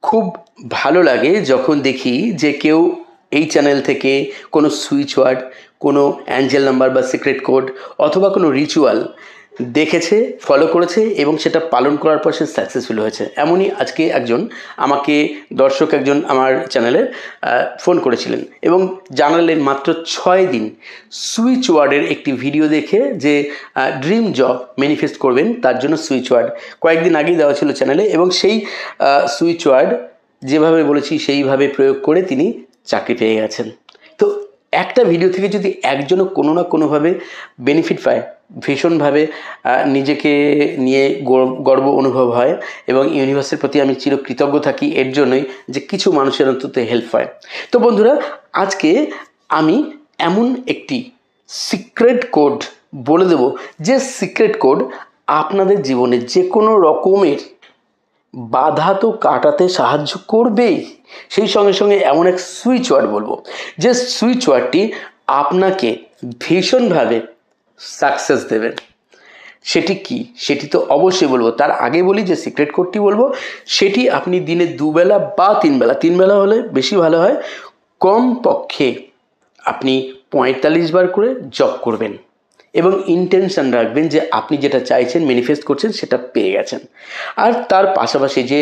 খুব ভালো লাগে যখন দেখি যে কেউ এই চ্যানেল থেকে কোনো সুইচ ওয়ার্ড, কোনো অ্যাঞ্জেল নাম্বার বা সিক্রেট কোড অথবা কোনো রিচুয়াল দেখেছে, ফলো করেছে এবং সেটা পালন করার পর সে সাকসেসফুল হয়েছে। এমনই আজকে আমাকে একজন আমার চ্যানেলের ফোন করেছিলেন এবং জানালেন মাত্র 6 দিন সুইচ ওয়ার্ডের একটি ভিডিও দেখে যে ড্রিম জব ম্যানিফেস্ট করবেন, তার জন্য সুইচ ওয়ার্ড কয়েকদিন আগেই দেওয়া ছিল চ্যানেলে এবং সেই সুইচ ওয়ার্ড যেভাবে বলেছি সেইভাবে প্রয়োগ করে তিনি চাকরি পেয়ে গেছেন। তো একটা ভিডিও থেকে যদি একজনও কোনো না কোনোভাবে বেনিফিট পায়, ভীষণভাবে নিজেকে নিয়ে গর্ব অনুভব হয় এবং ইউনিভার্সের প্রতি আমি চিরকৃতজ্ঞ থাকি এর জন্যই যে কিছু মানুষের অন্তত হেল্প হয়। তো বন্ধুরা, আজকে আমি এমন একটি সিক্রেট কোড বলে দেব যে সিক্রেট কোড আপনাদের জীবনে যে কোনো রকমের বাধা তো কাটাতে সাহায্য করবেই, সেই সঙ্গে সঙ্গে এমন এক সুইচ ওয়ার্ড বলবো যে সুইচ ওয়ার্ডটি আপনাকে ভীষণভাবে সাকসেস দেবে। সেটি কি সেটি তো অবশ্যই বলবো, তার আগে বলি যে সিক্রেট কোডটি বলবো সেটি আপনি দিনে 2 বেলা বা 3 বেলা, 3 বেলা হলে বেশি ভালো হয়, কমপক্ষে আপনি 45 বার করে জপ করবেন এবং ইন্টেনশন রাখবেন যে আপনি যেটা চাইছেন, ম্যানিফেস্ট করছেন, সেটা পেয়ে গেছেন। আর তার পাশাপাশি যে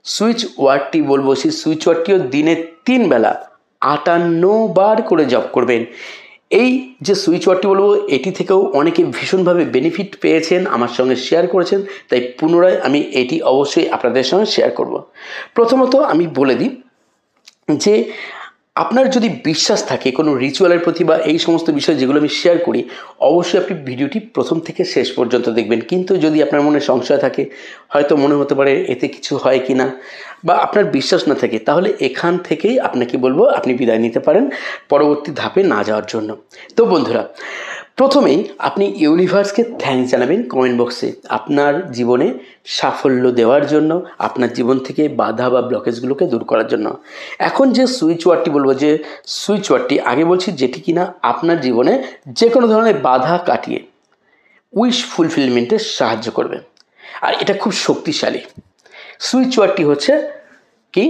সুইচ ওয়ার্ডটি বলবো সেই সুইচ ওয়ার্ডটিও দিনে 3 বেলা 58 বার করে জপ করবেন। এই যে সুইচ ওয়ার্ডটি বলবো এটি থেকেও অনেকে ভীষণভাবে বেনিফিট পেয়েছেন, আমার সঙ্গে শেয়ার করেছেন, তাই পুনরায় আমি এটি অবশ্যই আপনাদের সঙ্গে শেয়ার করব। প্রথমত আমি বলে দিই যে আপনার যদি বিশ্বাস থাকে কোনো রিচুয়ালের প্রতি বা এই সমস্ত বিষয় যেগুলো আমি শেয়ার করি, অবশ্যই আপনি ভিডিওটি প্রথম থেকে শেষ পর্যন্ত দেখবেন। কিন্তু যদি আপনার মনে সংশয় থাকে, হয়তো মনে হতে পারে এতে কিছু হয় কি না, বা আপনার বিশ্বাস না থাকে, তাহলে এখান থেকেই আপনাকে বলবো আপনি বিদায় নিতে পারেন পরবর্তী ধাপে না যাওয়ার জন্য। তো বন্ধুরা, প্রথমেই আপনি ইউনিভার্সকে থ্যাঙ্কস জানাবেন কমেন্ট বক্সে আপনার জীবনে সাফল্য দেওয়ার জন্য, আপনার জীবন থেকে বাধা বা ব্লকেজগুলোকে দূর করার জন্য। এখন যে সুইচ ওয়ার্ডটি বলবো, যে সুইচ ওয়ার্ডটি আগে বলছি যেটি কিনা আপনার জীবনে যে কোনো ধরনের বাধা কাটিয়ে উইশ ফুলফিলমেন্টে সাহায্য করবে, আর এটা খুব শক্তিশালী। সুইচ ওয়ার্ডটি হচ্ছে কি?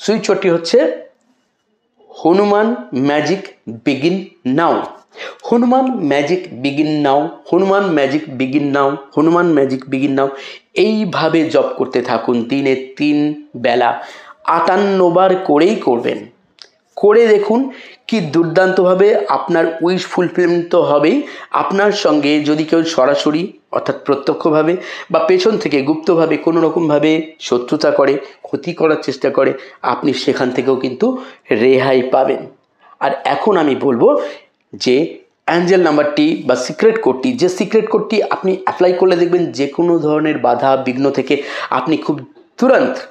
সুইচ ওয়ার্ডটি হচ্ছে হনুমান ম্যাজিক বিগিন নাও। হনুমান ম্যাজিক বিগিন নাও, হনুমান ম্যাজিক বিগিন নাও, হনুমান ম্যাজিক বিগিন নাও, এইভাবে জপ করতে থাকুন দিনে 3 বেলা 58 বার করেই করবেন। করে দেখুন কি দুর্দান্তভাবে আপনার উইশ ফুলফিলমেন্ট তো হবেই, আপনার সঙ্গে যদি কেউ সরাসরি অর্থাৎ প্রত্যক্ষভাবে বা পেছন থেকে গুপ্তভাবে কোনো রকমভাবে শত্রুতা করে, ক্ষতি করার চেষ্টা করে, আপনি সেখান থেকেও কিন্তু রেহাই পাবেন। আর এখন আমি বলবো যে অ্যাঞ্জেল নাম্বারটি বা সিক্রেট কোডটি, যে সিক্রেট কোডটি আপনি অ্যাপ্লাই করলে দেখবেন যে কোনো ধরনের বাধা বিঘ্ন থেকে আপনি খুব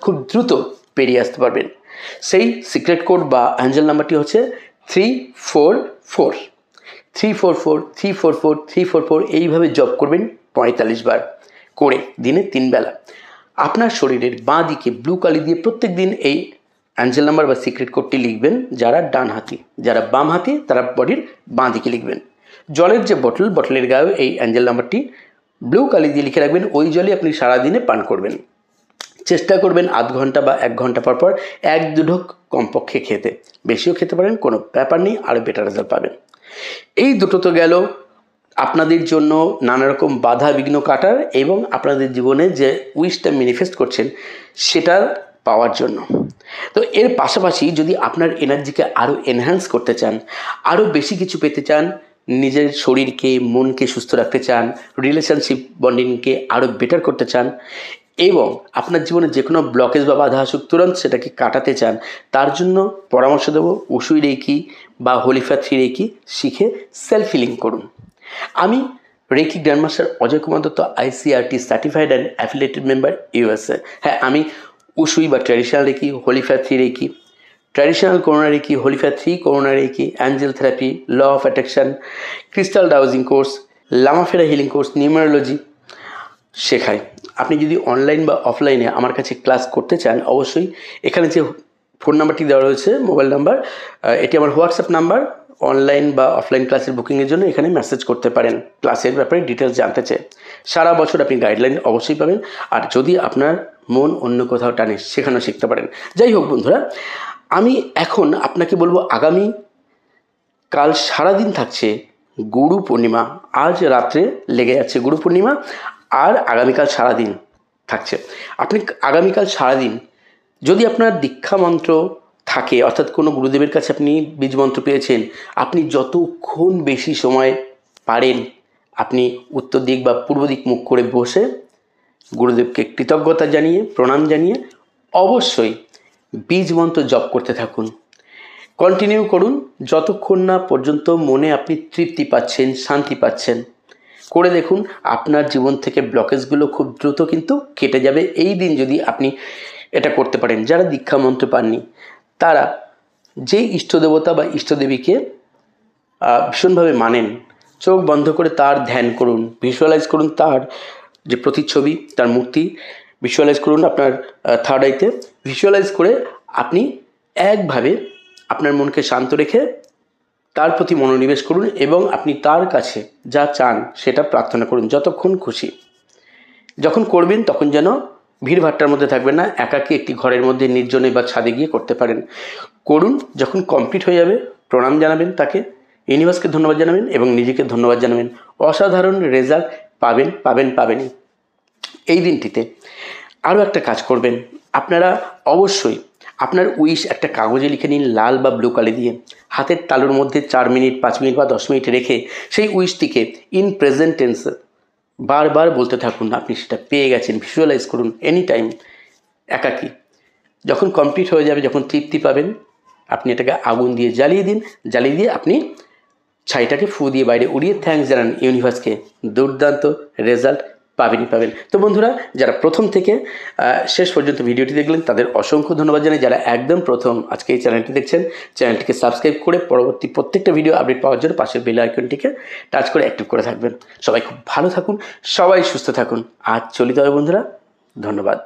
খুব দ্রুত পেরিয়ে আসতে পারবেন। সেই সিক্রেট কোড বা অ্যাঞ্জেল নাম্বারটি হচ্ছে 344 344 344 344। এইভাবে জপ করবেন 45 বার করে দিনে 3 বেলা। আপনার শরীরের বাঁ দিকে ব্লু কালি দিয়ে প্রত্যেক দিন এই অ্যাঞ্জেল নাম্বার বা সিক্রেট কোডটি লিখবেন। যারা ডান হাতি, যারা বাম হাতি, তারা বডির বাঁ দিকে লিখবেন। জলের যে বটলের গায়ে এই অ্যাঞ্জেল নাম্বারটি ব্লু কালি দিয়ে লিখে রাখবেন। ওই জলই আপনি সারাদিনে পান করবেন। চেষ্টা করবেন আধ ঘন্টা বা 1 ঘন্টা পর পর 1-2 ঢোক কমপক্ষে খেতে, বেশিও খেতে পারেন, কোনো ব্যাপার নেই, আরও বেটার রেজাল্ট পাবেন। এই দুটো তো গেল আপনাদের জন্য নানা রকম বাধা বিঘ্ন কাটার এবং আপনাদের জীবনে যে উইশটা ম্যানিফেস্ট করছেন সেটা পাওয়ার জন্য। তো এর পাশাপাশি যদি আপনার এনার্জিকে আরও এনহ্যান্স করতে চান, আরও বেশি কিছু পেতে চান, নিজের শরীরকে মনকে সুস্থ রাখতে চান, রিলেশনশিপ বন্ডিংকে আরও বেটার করতে চান এবং আপনার জীবনে যে কোনো ব্লকেজ বা বাধা আসুক তুরন্ত সেটাকে কাটাতে চান, তার জন্য পরামর্শ দেবো উসুই রেকি বা হোলিফা 3 রেকি শিখে সেলফ হিলিং করুন। আমি reiki grandmaster Ajay Kumar Dutta, ICRT certified and affiliated member, USA। হ্যাঁ, আমি উসুই বা traditional reiki, Holy Fire 3 reiki, traditional corona reiki, Holy Fire 3 corona reiki, angel therapy, law of attraction, crystal dowsing course, Lama Fera healing course, numerology শেখাই। আপনি যদি online বা অফলাইনে আমার কাছে ক্লাস করতে চান, অবশ্যই এখানে যে ফোন নাম্বারটি দেওয়া রয়েছে, মোবাইল নাম্বার, এটি আমার হোয়াটসঅ্যাপ নাম্বার। অনলাইন বা অফলাইন ক্লাসের বুকিংয়ের জন্য এখানে মেসেজ করতে পারেন ক্লাসের ব্যাপারে ডিটেলস জানতে চাই। সারা বছর আপনি গাইডলাইন অবশ্যই পাবেন। আর যদি আপনার মন অন্য কোথাও টানে, সেখানেও শিখতে পারেন। যাই হোক বন্ধুরা, আমি এখন আপনাকে বলবো আগামী কাল সারাদিন থাকছে গুরু পূর্ণিমা। আজ রাত্রে লেগে যাচ্ছে গুরু পূর্ণিমা, আর আগামীকাল সারাদিন থাকছে। আপনি আগামীকাল সারাদিন যদি আপনার দীক্ষা মন্ত্র থাকে, অর্থাৎ কোনো গুরুদেবের কাছে আপনি বীজ মন্ত্র পেয়েছেন, আপনি যতক্ষণ বেশি সময় পারেন আপনি উত্তর দিক বা পূর্ব দিক মুখ করে বসে গুরুদেবকে কৃতজ্ঞতা জানিয়ে, প্রণাম জানিয়ে অবশ্যই বীজ মন্ত্র জপ করতে থাকুন। কন্টিনিউ করুন যতক্ষণ না পর্যন্ত মনে আপনি তৃপ্তি পাচ্ছেন, শান্তি পাচ্ছেন। করে দেখুন, আপনার জীবন থেকে ব্লকেজগুলো খুব দ্রুত কিন্তু কেটে যাবে এই দিন যদি আপনি এটা করতে পারেন। যারা দীক্ষা মন্ত্র পাননি তারা যেই ইষ্টদেবতা বা ইষ্টদেবীকে ভীষণভাবে মানেন, চোখ বন্ধ করে তার ধ্যান করুন, ভিজুয়ালাইজ করুন তার যে প্রতিচ্ছবি, তার মূর্তি ভিজুয়ালাইজ করুন আপনার থার্ড আইতে। ভিজুয়ালাইজ করে আপনি একভাবে আপনার মনকে শান্ত রেখে তার প্রতি মনোনিবেশ করুন এবং আপনি তার কাছে যা চান সেটা প্রার্থনা করুন যতক্ষণ খুশি। যখন করবেন তখন যেন ভিড়ভাট্টার মধ্যে থাকবেন না, একাকী একটি ঘরের মধ্যে নির্জনে বা ছাদে গিয়ে করতে পারেন। করুন, যখন কমপ্লিট হয়ে যাবে প্রণাম জানাবেন তাকে, ইউনিভার্সকে ধন্যবাদ জানাবেন এবং নিজেকে ধন্যবাদ জানাবেন। অসাধারণ রেজাল্ট পাবেনই। এই দিনটিতে আরও একটা কাজ করবেন, আপনারা অবশ্যই আপনার উইশ একটা কাগজে লিখে নিন লাল বা ব্লু কালি দিয়ে, হাতের তালুর মধ্যে 4 মিনিট 5 মিনিট বা 10 মিনিট রেখে সেই উইশটিকে ইন প্রেজেন্ট টেন্সে বারবার বলতে থাকুন। আপনি সেটা পেয়ে গেছেন, ভিজুয়ালাইজ করুন এনি টাইম একাকী। যখন কমপ্লিট হয়ে যাবে, যখন তৃপ্তি পাবেন, আপনি এটাকে আগুন দিয়ে জ্বালিয়ে দিন। জ্বালিয়ে দিয়ে আপনি ছাইটাকে ফু দিয়ে বাইরে উড়িয়ে থ্যাঙ্কস জানান ইউনিভার্সকে। দুর্দান্ত রেজাল্ট পাবেন। তো বন্ধুরা, যারা প্রথম থেকে শেষ পর্যন্ত ভিডিওটি দেখলেন তাদের অসংখ্য ধন্যবাদ জানাই। যারা একদম প্রথম আজকে এই চ্যানেলটি দেখছেন, চ্যানেলটিকে সাবস্ক্রাইব করে পরবর্তী প্রত্যেকটা ভিডিও আপডেট পাওয়ার জন্য পাশের বেল আইকনটিকে টাচ করে অ্যাক্টিভ করে থাকবেন। সবাই খুব ভালো থাকুন, সবাই সুস্থ থাকুন। আজ চলিতে হবে বন্ধুরা, ধন্যবাদ।